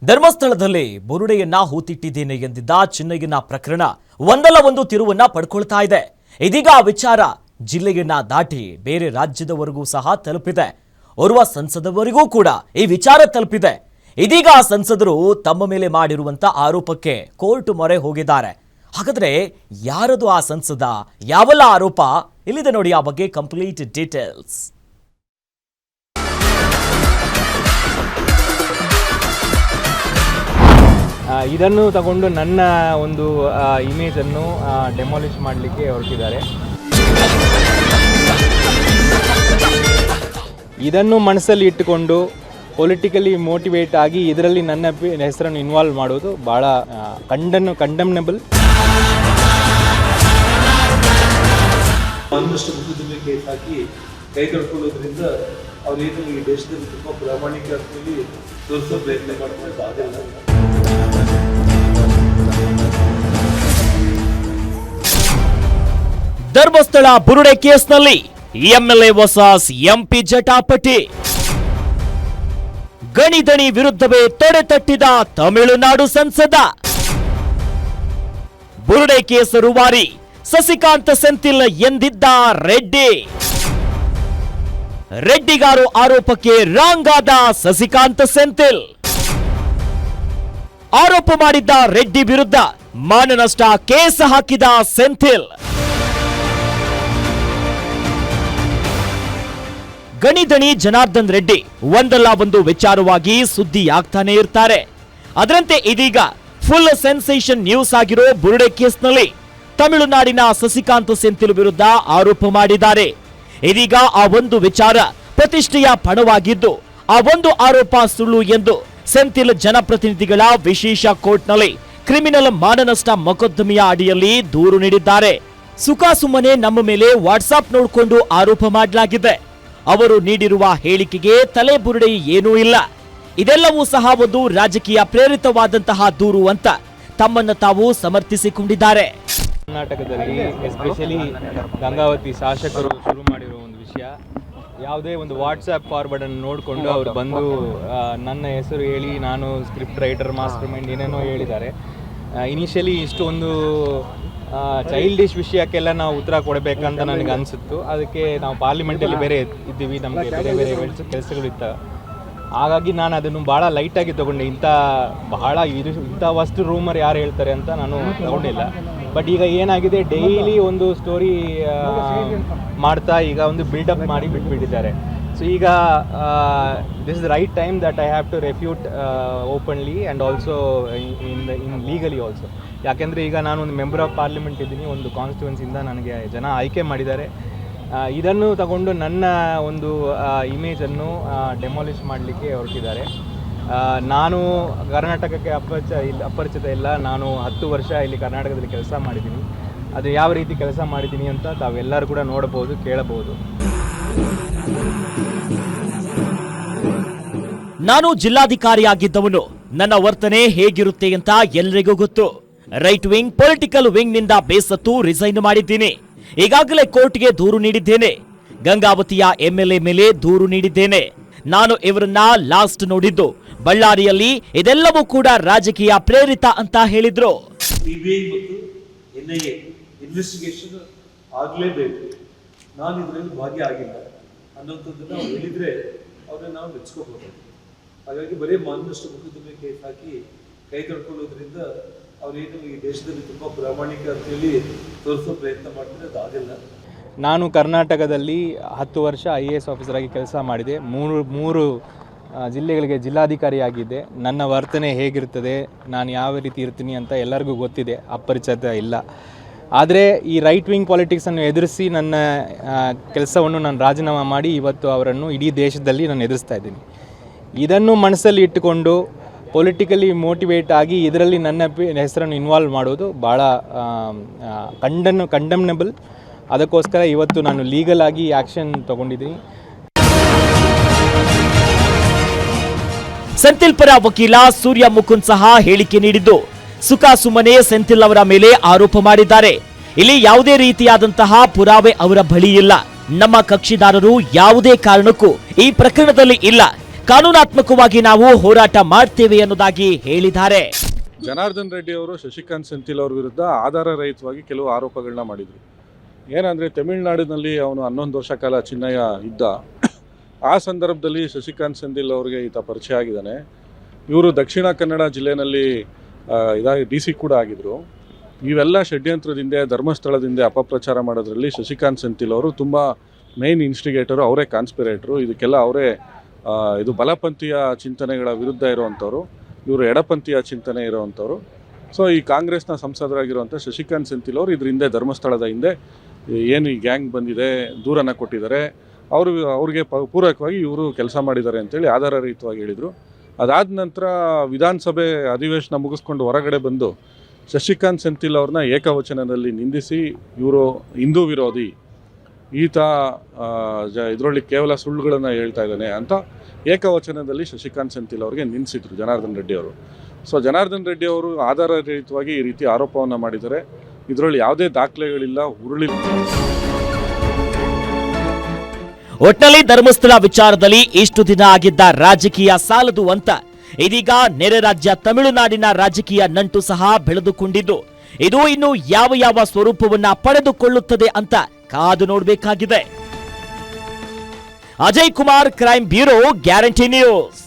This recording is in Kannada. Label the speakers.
Speaker 1: ಧರ್ಮಸ್ಥಳದಲ್ಲಿ ಬುರುಡೆಯನ್ನ ಹೂತಿಟ್ಟಿದ್ದೇನೆ ಎಂದಿದ್ದ ಚಿನ್ನಯ್ಯನ ಪ್ರಕರಣ ಒಂದಲ್ಲ ಒಂದು ತಿರುವನ್ನ ಪಡ್ಕೊಳ್ತಾ ಇದೆ. ಇದೀಗ ಆ ವಿಚಾರ ಜಿಲ್ಲೆಯನ್ನ ದಾಟಿ ಬೇರೆ ರಾಜ್ಯದವರೆಗೂ ಸಹ ತಲುಪಿದೆ. ಓರ್ವ ಸಂಸದವರಿಗೂ ಕೂಡ ಈ ವಿಚಾರ ತಲುಪಿದೆ. ಇದೀಗ ಆ ಸಂಸದರು ತಮ್ಮ ಮೇಲೆ ಮಾಡಿರುವಂತ ಆರೋಪಕ್ಕೆ ಕೋರ್ಟ್ ಮೊರೆ ಹೋಗಿದ್ದಾರೆ. ಹಾಗಾದ್ರೆ ಯಾರದು ಆ ಸಂಸದ, ಯಾವೆಲ್ಲ ಆರೋಪ ಇಲ್ಲಿದೆ ನೋಡಿ, ಆ ಬಗ್ಗೆ ಕಂಪ್ಲೀಟ್ ಡೀಟೇಲ್ಸ್.
Speaker 2: ಇದನ್ನು ತಗೊಂಡು ನನ್ನ ಒಂದು ಇಮೇಜನ್ನು ಡೆಮಾಲಿಷ್ ಮಾಡಲಿಕ್ಕೆ ಹೊರಟಿದ್ದಾರೆ. ಇದನ್ನು ಮನಸ್ಸಲ್ಲಿ ಇಟ್ಟುಕೊಂಡು ಪೊಲಿಟಿಕಲಿ ಮೋಟಿವೇಟ್ ಆಗಿ ಇದರಲ್ಲಿ ನನ್ನ ಹೆಸರನ್ನು ಇನ್ವಾಲ್ವ್ ಮಾಡೋದು ಭಾಳ ಕಂಡಮ್ನಬಲ್.
Speaker 3: ಒಂದಷ್ಟು ಮುಖದ ಕೇಸ್ ಹಾಕಿ ಕೈ ತೊಳ್ಕೊಳ್ಳೋದ್ರಿಂದ ಅವರೇನು ಈ ದೇಶದಲ್ಲಿ ತುಂಬ ಪ್ರಾಮಾಣಿಕತೆಯಲ್ಲಿ ತೋರಿಸೋ ಪ್ರಯತ್ನ ಮಾಡ್ತಾರೆ. ಅದೆಲ್ಲ
Speaker 1: ಧರ್ಮಸ್ಥಳ ಬುರುಡೆ ಕೇಸ್ನಲ್ಲಿ ಎಂಎಲ್ಎ ವರ್ಸಸ್ ಎಂಪಿ ಜಟಾಪಟಿ. ಗಣಿದಣಿ ವಿರುದ್ಧವೇ ತೊಡೆತಟ್ಟಿದ ತಮಿಳುನಾಡು ಸಂಸದ. ಬುರುಡೆ ಕೇಸ್ ರೂವಾರಿ ಸಸಿಕಾಂತ್ ಸೆಂಥಿಲ್ ಎಂದಿದ್ದ ರೆಡ್ಡಿ. ರೆಡ್ಡಿಗಾರು ಆರೋಪಕ್ಕೆ ರಾಂಗ್ ಆದ ಸಸಿಕಾಂತ್ ಸೆಂಥಿಲ್. ಆರೋಪ ಮಾಡಿದ್ದ ರೆಡ್ಡಿ ವಿರುದ್ಧ ಮಾನನಷ್ಟ ಕೇಸ್ ಹಾಕಿದ ಸೆಂಥಿಲ್. ಗಣಿದಣಿ ಜನಾರ್ದನ್ ರೆಡ್ಡಿ ಒಂದಲ್ಲ ಒಂದು ವಿಚಾರವಾಗಿ ಸುದ್ದಿಯಾಗ್ತಾನೆ ಇರ್ತಾರೆ. ಅದರಂತೆ ಇದೀಗ ಫುಲ್ ಸೆನ್ಸೇಷನ್ ನ್ಯೂಸ್ ಆಗಿರೋ ಬುರುಡೆ ಕೇಸ್ನಲ್ಲಿ ತಮಿಳುನಾಡಿನ ಸಸಿಕಾಂತ್ ಸೆಂಥಿಲ್ ವಿರುದ್ಧ ಆರೋಪ ಮಾಡಿದ್ದಾರೆ. ಇದೀಗ ಆ ಒಂದು ವಿಚಾರ ಪ್ರತಿಷ್ಠೆಯ ಪಣವಾಗಿದ್ದು, ಆ ಒಂದು ಆರೋಪ ಸುಳ್ಳು ಎಂದು ಸೆಂಥಿಲ್ ಜನಪ್ರತಿನಿಧಿಗಳ ವಿಶೇಷ ಕೋರ್ಟ್ನಲ್ಲಿ ಕ್ರಿಮಿನಲ್ ಮಾನನಷ್ಟ ಮೊಕದ್ದಮೆಯ ಅಡಿಯಲ್ಲಿ ದೂರು ನೀಡಿದ್ದಾರೆ. ಸುಖಾಸುಮ್ಮನೆ ನಮ್ಮ ಮೇಲೆ ವಾಟ್ಸಾಪ್ ನೋಡಿಕೊಂಡು ಆರೋಪ ಮಾಡಲಾಗಿದೆ. ಅವರು ನೀಡಿರುವ ಹೇಳಿಕೆಗೆ ತಲೆಬುರುಡೆ ಏನೂ ಇಲ್ಲ. ಇದೆಲ್ಲವೂ ಸಹ ಒಂದು ರಾಜಕೀಯ ಪ್ರೇರಿತವಾದಂತಹ ದೂರು ಅಂತ ತಮ್ಮನ್ನು ತಾವು ಸಮರ್ಥಿಸಿಕೊಂಡಿದ್ದಾರೆ.
Speaker 2: ಕರ್ನಾಟಕದಲ್ಲಿ ಎಸ್ಪೆಷಲಿ ಗಂಗಾವತಿ ಶಾಸಕರು ಶುರು ಮಾಡಿರೋ ಒಂದು ವಿಷಯ, ಯಾವುದೇ ಒಂದು ವಾಟ್ಸ್ಆ್ಯಪ್ ಫಾರ್ವರ್ಡ್ ಅನ್ನು ನೋಡಿಕೊಂಡು ಅವರು ಬಂದು ನನ್ನ ಹೆಸರು ಹೇಳಿ ನಾನು ಸ್ಕ್ರಿಪ್ಟ್ ರೈಟರ್, ಮಾಸ್ಟರ್ ಮೈಂಡ್ ಏನೇನೋ ಹೇಳಿದ್ದಾರೆ. ಇನಿಷಿಯಲಿ ಇಷ್ಟು ಒಂದು ಚೈಲ್ಡಿಶ್ ವಿಷಯಕ್ಕೆಲ್ಲ ನಾವು ಉತ್ತರ ಕೊಡಬೇಕಂತ ನನಗೆ ಅನಿಸಿತ್ತು. ಅದಕ್ಕೆ ನಾವು ಪಾರ್ಲಿಮೆಂಟಲ್ಲಿ ಬೇರೆ ಇದ್ದೀವಿ, ನಮಗೆ ಬೇರೆ ಬೇರೆ ಕೆಲಸಗಳಿತ್ತು. ಹಾಗಾಗಿ ನಾನು ಅದನ್ನು ಭಾಳ ಲೈಟಾಗಿ ತೊಗೊಂಡೆ. ಇಂಥ ವಸ್ತು ರೂಮರ್ ಯಾರು ಹೇಳ್ತಾರೆ ಅಂತ ನಾನು ತಗೊಂಡಿಲ್ಲ. ಬಟ್ ಈಗ ಏನಾಗಿದೆ, ಡೈಲಿ ಒಂದು ಸ್ಟೋರಿ ಮಾಡ್ತಾ ಈಗ ಒಂದು ಬಿಲ್ಡಪ್ ಮಾಡಿ ಬಿಟ್ಬಿಟ್ಟಿದ್ದಾರೆ. ಸೊ ಈಗ this is the right time that I have to refute openly and also in legally also. ಯಾಕೆಂದರೆ ಈಗ ನಾನು ಒಂದು ಮೆಂಬರ್ ಆಫ್ ಪಾರ್ಲಿಮೆಂಟ್ ಇದ್ದೀನಿ, ಒಂದು ಕಾನ್ಸ್ಟಿಟ್ಯೂನ್ಸಿಯಿಂದ ನನಗೆ ಜನ ಆಯ್ಕೆ ಮಾಡಿದ್ದಾರೆ. ಇದನ್ನು ತಗೊಂಡು ನನ್ನ ಒಂದು ಇಮೇಜನ್ನು ಡೆಮಾಲಿಷ್ ಮಾಡಲಿಕ್ಕೆ ಹೊರಟಿದ್ದಾರೆ. ನಾನು ಕರ್ನಾಟಕಕ್ಕೆ ಅಪರಿಚಿತ ಇಲ್ಲ. ನಾನು 10 ವರ್ಷ ಇಲ್ಲಿ ಕರ್ನಾಟಕದಲ್ಲಿ ಕೆಲಸ ಮಾಡಿದ್ದೀನಿ. ಅದು ಯಾವ ರೀತಿ ಕೆಲಸ ಮಾಡಿದ್ದೀನಿ ಅಂತ ತಾವೆಲ್ಲರೂ ಕೂಡ ನೋಡಬಹುದು, ಕೇಳಬಹುದು.
Speaker 1: ನಾನು ಜಿಲ್ಲಾಧಿಕಾರಿಯಾಗಿದ್ದವನು, ನನ್ನ ವರ್ತನೆ ಹೇಗಿರುತ್ತೆ ಅಂತ ಎಲ್ಲರಿಗೂ ಗೊತ್ತು. ರೈಟ್ ವಿಂಗ್ ಪೊಲಿಟಿಕಲ್ ವಿಂಗ್ ನಿಂದ ಬೇಸತ್ತು ರಿಸೈನ್ ಮಾಡಿದ್ದೀನಿ. ಈಗಾಗಲೇ ಕೋರ್ಟ್ಗೆ ದೂರು ನೀಡಿದ್ದೇನೆ. ಗಂಗಾವತಿಯ ಎಂಎಲ್ಎ ಮೇಲೆ ದೂರು ನೀಡಿದ್ದೇನೆ. ನಾನು ಇವರನ್ನ ಲಾಸ್ಟ್ ನೋಡಿದ್ದು ಬಳ್ಳಾರಿಯಲ್ಲಿ. ಇದೆಲ್ಲವೂ ಕೂಡ ರಾಜಕೀಯ ಪ್ರೇರಿತ ಅಂತ ಹೇಳಿದ್ರು.
Speaker 3: ಸಿಬಿಐ ಮತ್ತು ಎನ್ಐಎ ಇನ್ವೆಸ್ಟಿಗೇಷನ್ ಆಗಲೇಬೇಕು, ನಾನು ಇದರಲ್ಲಿ ಭಾಗಿಯಾಗಿಲ್ಲ ಅನ್ನೋಂಥದ್ದನ್ನು ಅವ್ರು ಹೇಳಿದರೆ ಅವ್ರನ್ನ ನಾವು ಮೆಚ್ಕೋಬಹುದು. ಹಾಗಾಗಿ ಬರೀ ಮಾನನಷ್ಟ ಮೊಕದ್ದಮೆ ಕೇಸ್ ಹಾಕಿ ಕೈ ತೊಳ್ಕೊಳ್ಳೋದ್ರಿಂದ ಅವರೇನು ಈ ದೇಶದಲ್ಲಿ ತುಂಬ ಪ್ರಾಮಾಣಿಕತೆಯಲ್ಲಿ ತೋರಿಸೋ ಪ್ರಯತ್ನ ಮಾಡ್ತಾರೆ. ಅದಾಗಿಲ್ಲ.
Speaker 2: ನಾನು ಕರ್ನಾಟಕದಲ್ಲಿ 10 ವರ್ಷ IAS ಆಫೀಸರ್ ಆಗಿ ಕೆಲಸ ಮಾಡಿದೆ. ಮೂರು ಜಿಲ್ಲೆಗಳಿಗೆ ಜಿಲ್ಲಾಧಿಕಾರಿಯಾಗಿದ್ದೆ. ನನ್ನ ವರ್ತನೆ ಹೇಗಿರ್ತದೆ, ನಾನು ಯಾವ ರೀತಿ ಇರ್ತೀನಿ ಅಂತ ಎಲ್ಲರಿಗೂ ಗೊತ್ತಿದೆ, ಅಪರಿಚಿತ ಇಲ್ಲ. ಆದರೆ ಈ ರೈಟ್ ವಿಂಗ್ ಪಾಲಿಟಿಕ್ಸನ್ನು ಎದುರಿಸಿ ನನ್ನ ಕೆಲಸವನ್ನು ನಾನು ರಾಜೀನಾಮೆ ಮಾಡಿ ಇವತ್ತು ಅವರನ್ನು ಇಡೀ ದೇಶದಲ್ಲಿ ನಾನು ಎದುರಿಸ್ತಾ ಇದ್ದೀನಿ. ಇದನ್ನು ಮನಸ್ಸಲ್ಲಿ ಇಟ್ಟುಕೊಂಡು ಪೊಲಿಟಿಕಲಿ ಮೋಟಿವೇಟ್ ಆಗಿ ಇದರಲ್ಲಿ ನನ್ನ ಹೆಸರನ್ನು ಇನ್ವಾಲ್ವ್ ಮಾಡೋದು ಭಾಳ ಕಂಡಮ್ನಬಲ್. ಅದಕ್ಕೋಸ್ಕರ ಇವತ್ತು ನಾನು ಲೀಗಲ್ ಆಗಿ ಆ್ಯಕ್ಷನ್ ತಗೊಂಡಿದ್ದೀನಿ.
Speaker 1: ಸೆಂಥಿಲ್ ಪರ ವಕೀಲ ಸೂರ್ಯ ಮುಕುಂದ್ ಸಹ ಹೇಳಿಕೆ ನೀಡಿದ್ದು, ಸುಖಾಸುಮ್ಮನೆ ಸೆಂಥಿಲ್ ಅವರ ಮೇಲೆ ಆರೋಪ ಮಾಡಿದ್ದಾರೆ. ಇಲ್ಲಿ ಯಾವುದೇ ರೀತಿಯಾದಂತಹ ಪುರಾವೆ ಅವರ ಬಳಿ ಇಲ್ಲ. ನಮ್ಮ ಕಕ್ಷಿದಾರರು ಯಾವುದೇ ಕಾರಣಕ್ಕೂ ಈ ಪ್ರಕರಣದಲ್ಲಿ ಇಲ್ಲ. ಕಾನೂನಾತ್ಮಕವಾಗಿ ನಾವು ಹೋರಾಟ ಮಾಡ್ತೇವೆ ಅನ್ನೋದಾಗಿ ಹೇಳಿದ್ದಾರೆ.
Speaker 4: ಜನಾರ್ದನ್ ರೆಡ್ಡಿ ಅವರು ಶಶಿಕಾಂತ್ ಸೆಂಥಿಲ್ ಅವ್ರ ವಿರುದ್ಧ ಆಧಾರ ರಹಿತವಾಗಿ ಕೆಲವು ಆರೋಪಗಳನ್ನ ಮಾಡಿದರು. ಏನಂದರೆ ತಮಿಳುನಾಡಿನಲ್ಲಿ ಅವನು 11 ವರ್ಷ ಕಾಲ ಚಿನ್ನಯ್ಯ ಇದ್ದ. ಆ ಸಂದರ್ಭದಲ್ಲಿ ಶಶಿಕಾಂತ್ ಸೆಂಥಿಲ್ ಅವರಿಗೆ ಈತ ಪರಿಚಯ ಆಗಿದ್ದಾನೆ. ಇವರು ದಕ್ಷಿಣ ಕನ್ನಡ ಜಿಲ್ಲೆಯಲ್ಲಿ DC ಕೂಡ ಆಗಿದ್ದರು. ಇವೆಲ್ಲ ಷಡ್ಯಂತ್ರದಿಂದ ಧರ್ಮಸ್ಥಳದಿಂದ ಅಪಪ್ರಚಾರ ಮಾಡೋದ್ರಲ್ಲಿ ಶಶಿಕಾಂತ್ ಸೆಂಥಿಲ್ ಅವರು ತುಂಬ ಮೇನ್ ಇನ್ಸ್ಟಿಗೇಟರು, ಅವರೇ ಕಾನ್ಸ್ಪಿರೇಟರು. ಇದಕ್ಕೆಲ್ಲ ಅವರೇ ಇದು ಬಲಪಂಥೀಯ ಚಿಂತನೆಗಳ ವಿರುದ್ಧ ಇರುವಂಥವ್ರು, ಇವರು ಎಡಪಂಥೀಯ ಚಿಂತನೆ ಇರುವಂಥವ್ರು. ಸೊ ಈ ಕಾಂಗ್ರೆಸ್ನ ಸಂಸದರಾಗಿರುವಂಥ ಶಶಿಕಾಂತ್ ಸೆಂಥಿಲ್ ಅವರು ಇದ್ರ ಹಿಂದೆ ಧರ್ಮಸ್ಥಳದ ಹಿಂದೆ ಏನು ಈ ಗ್ಯಾಂಗ್ ಬಂದಿದೆ ದೂರನ್ನು ಕೊಟ್ಟಿದ್ದಾರೆ, ಅವ್ರಿಗೆ ಪೂರಕವಾಗಿ ಇವರು ಕೆಲಸ ಮಾಡಿದ್ದಾರೆ ಅಂತೇಳಿ ಆಧಾರರಹಿತವಾಗಿ ಹೇಳಿದರು. ಅದಾದ ನಂತರ ವಿಧಾನಸಭೆ ಅಧಿವೇಶನ ಮುಗಿಸ್ಕೊಂಡು ಹೊರಗಡೆ ಬಂದು ಶಶಿಕಾಂತ್ ಸೆಂಥಿಲ್ ಅವ್ರನ್ನ ಏಕವಚನದಲ್ಲಿ ನಿಂದಿಸಿ ಇವರು ಹಿಂದೂ ವಿರೋಧಿ, ಈತ ಇದರಲ್ಲಿ ಕೇವಲ ಸುಳ್ಳುಗಳನ್ನು ಹೇಳ್ತಾ ಇದ್ದಾನೆ ಅಂತ ಏಕವಚನದಲ್ಲಿ ಶಶಿಕಾಂತ್ ಸೆಂಥಿಲ್ ಅವರಿಗೆ ನಿಲ್ಲಿಸಿದ್ರು ಜನಾರ್ದನ್ ರೆಡ್ಡಿ ಅವರು. ಸೊ ಜನಾರ್ದನ್ ರೆಡ್ಡಿ ಅವರು ಆಧಾರರಹಿತವಾಗಿ ಈ ರೀತಿ ಆರೋಪವನ್ನು ಮಾಡಿದ್ದಾರೆ. ಇದರಲ್ಲಿ ಯಾವುದೇ ದಾಖಲೆಗಳಿಲ್ಲ,
Speaker 1: ಒಟ್ನಲ್ಲಿ ಧರ್ಮಸ್ಥಳ ವಿಚಾರದಲ್ಲಿ ಇಷ್ಟು ದಿನ ಆಗಿದ್ದ ರಾಜಕೀಯ ಸಾಲದು ಅಂತ ಇದೀಗ ನೆರೆ ರಾಜ್ಯ ತಮಿಳುನಾಡಿನ ರಾಜಕೀಯ ನಂಟು ಸಹ ಬೆಳೆದುಕೊಂಡಿದ್ದು, ಇದು ಇನ್ನು ಯಾವ ಸ್ವರೂಪವನ್ನ ಪಡೆದುಕೊಳ್ಳುತ್ತದೆ ಅಂತ ಕಾದು ನೋಡಬೇಕಾಗಿದೆ. Ajay Kumar, crime bureau, guarantee news.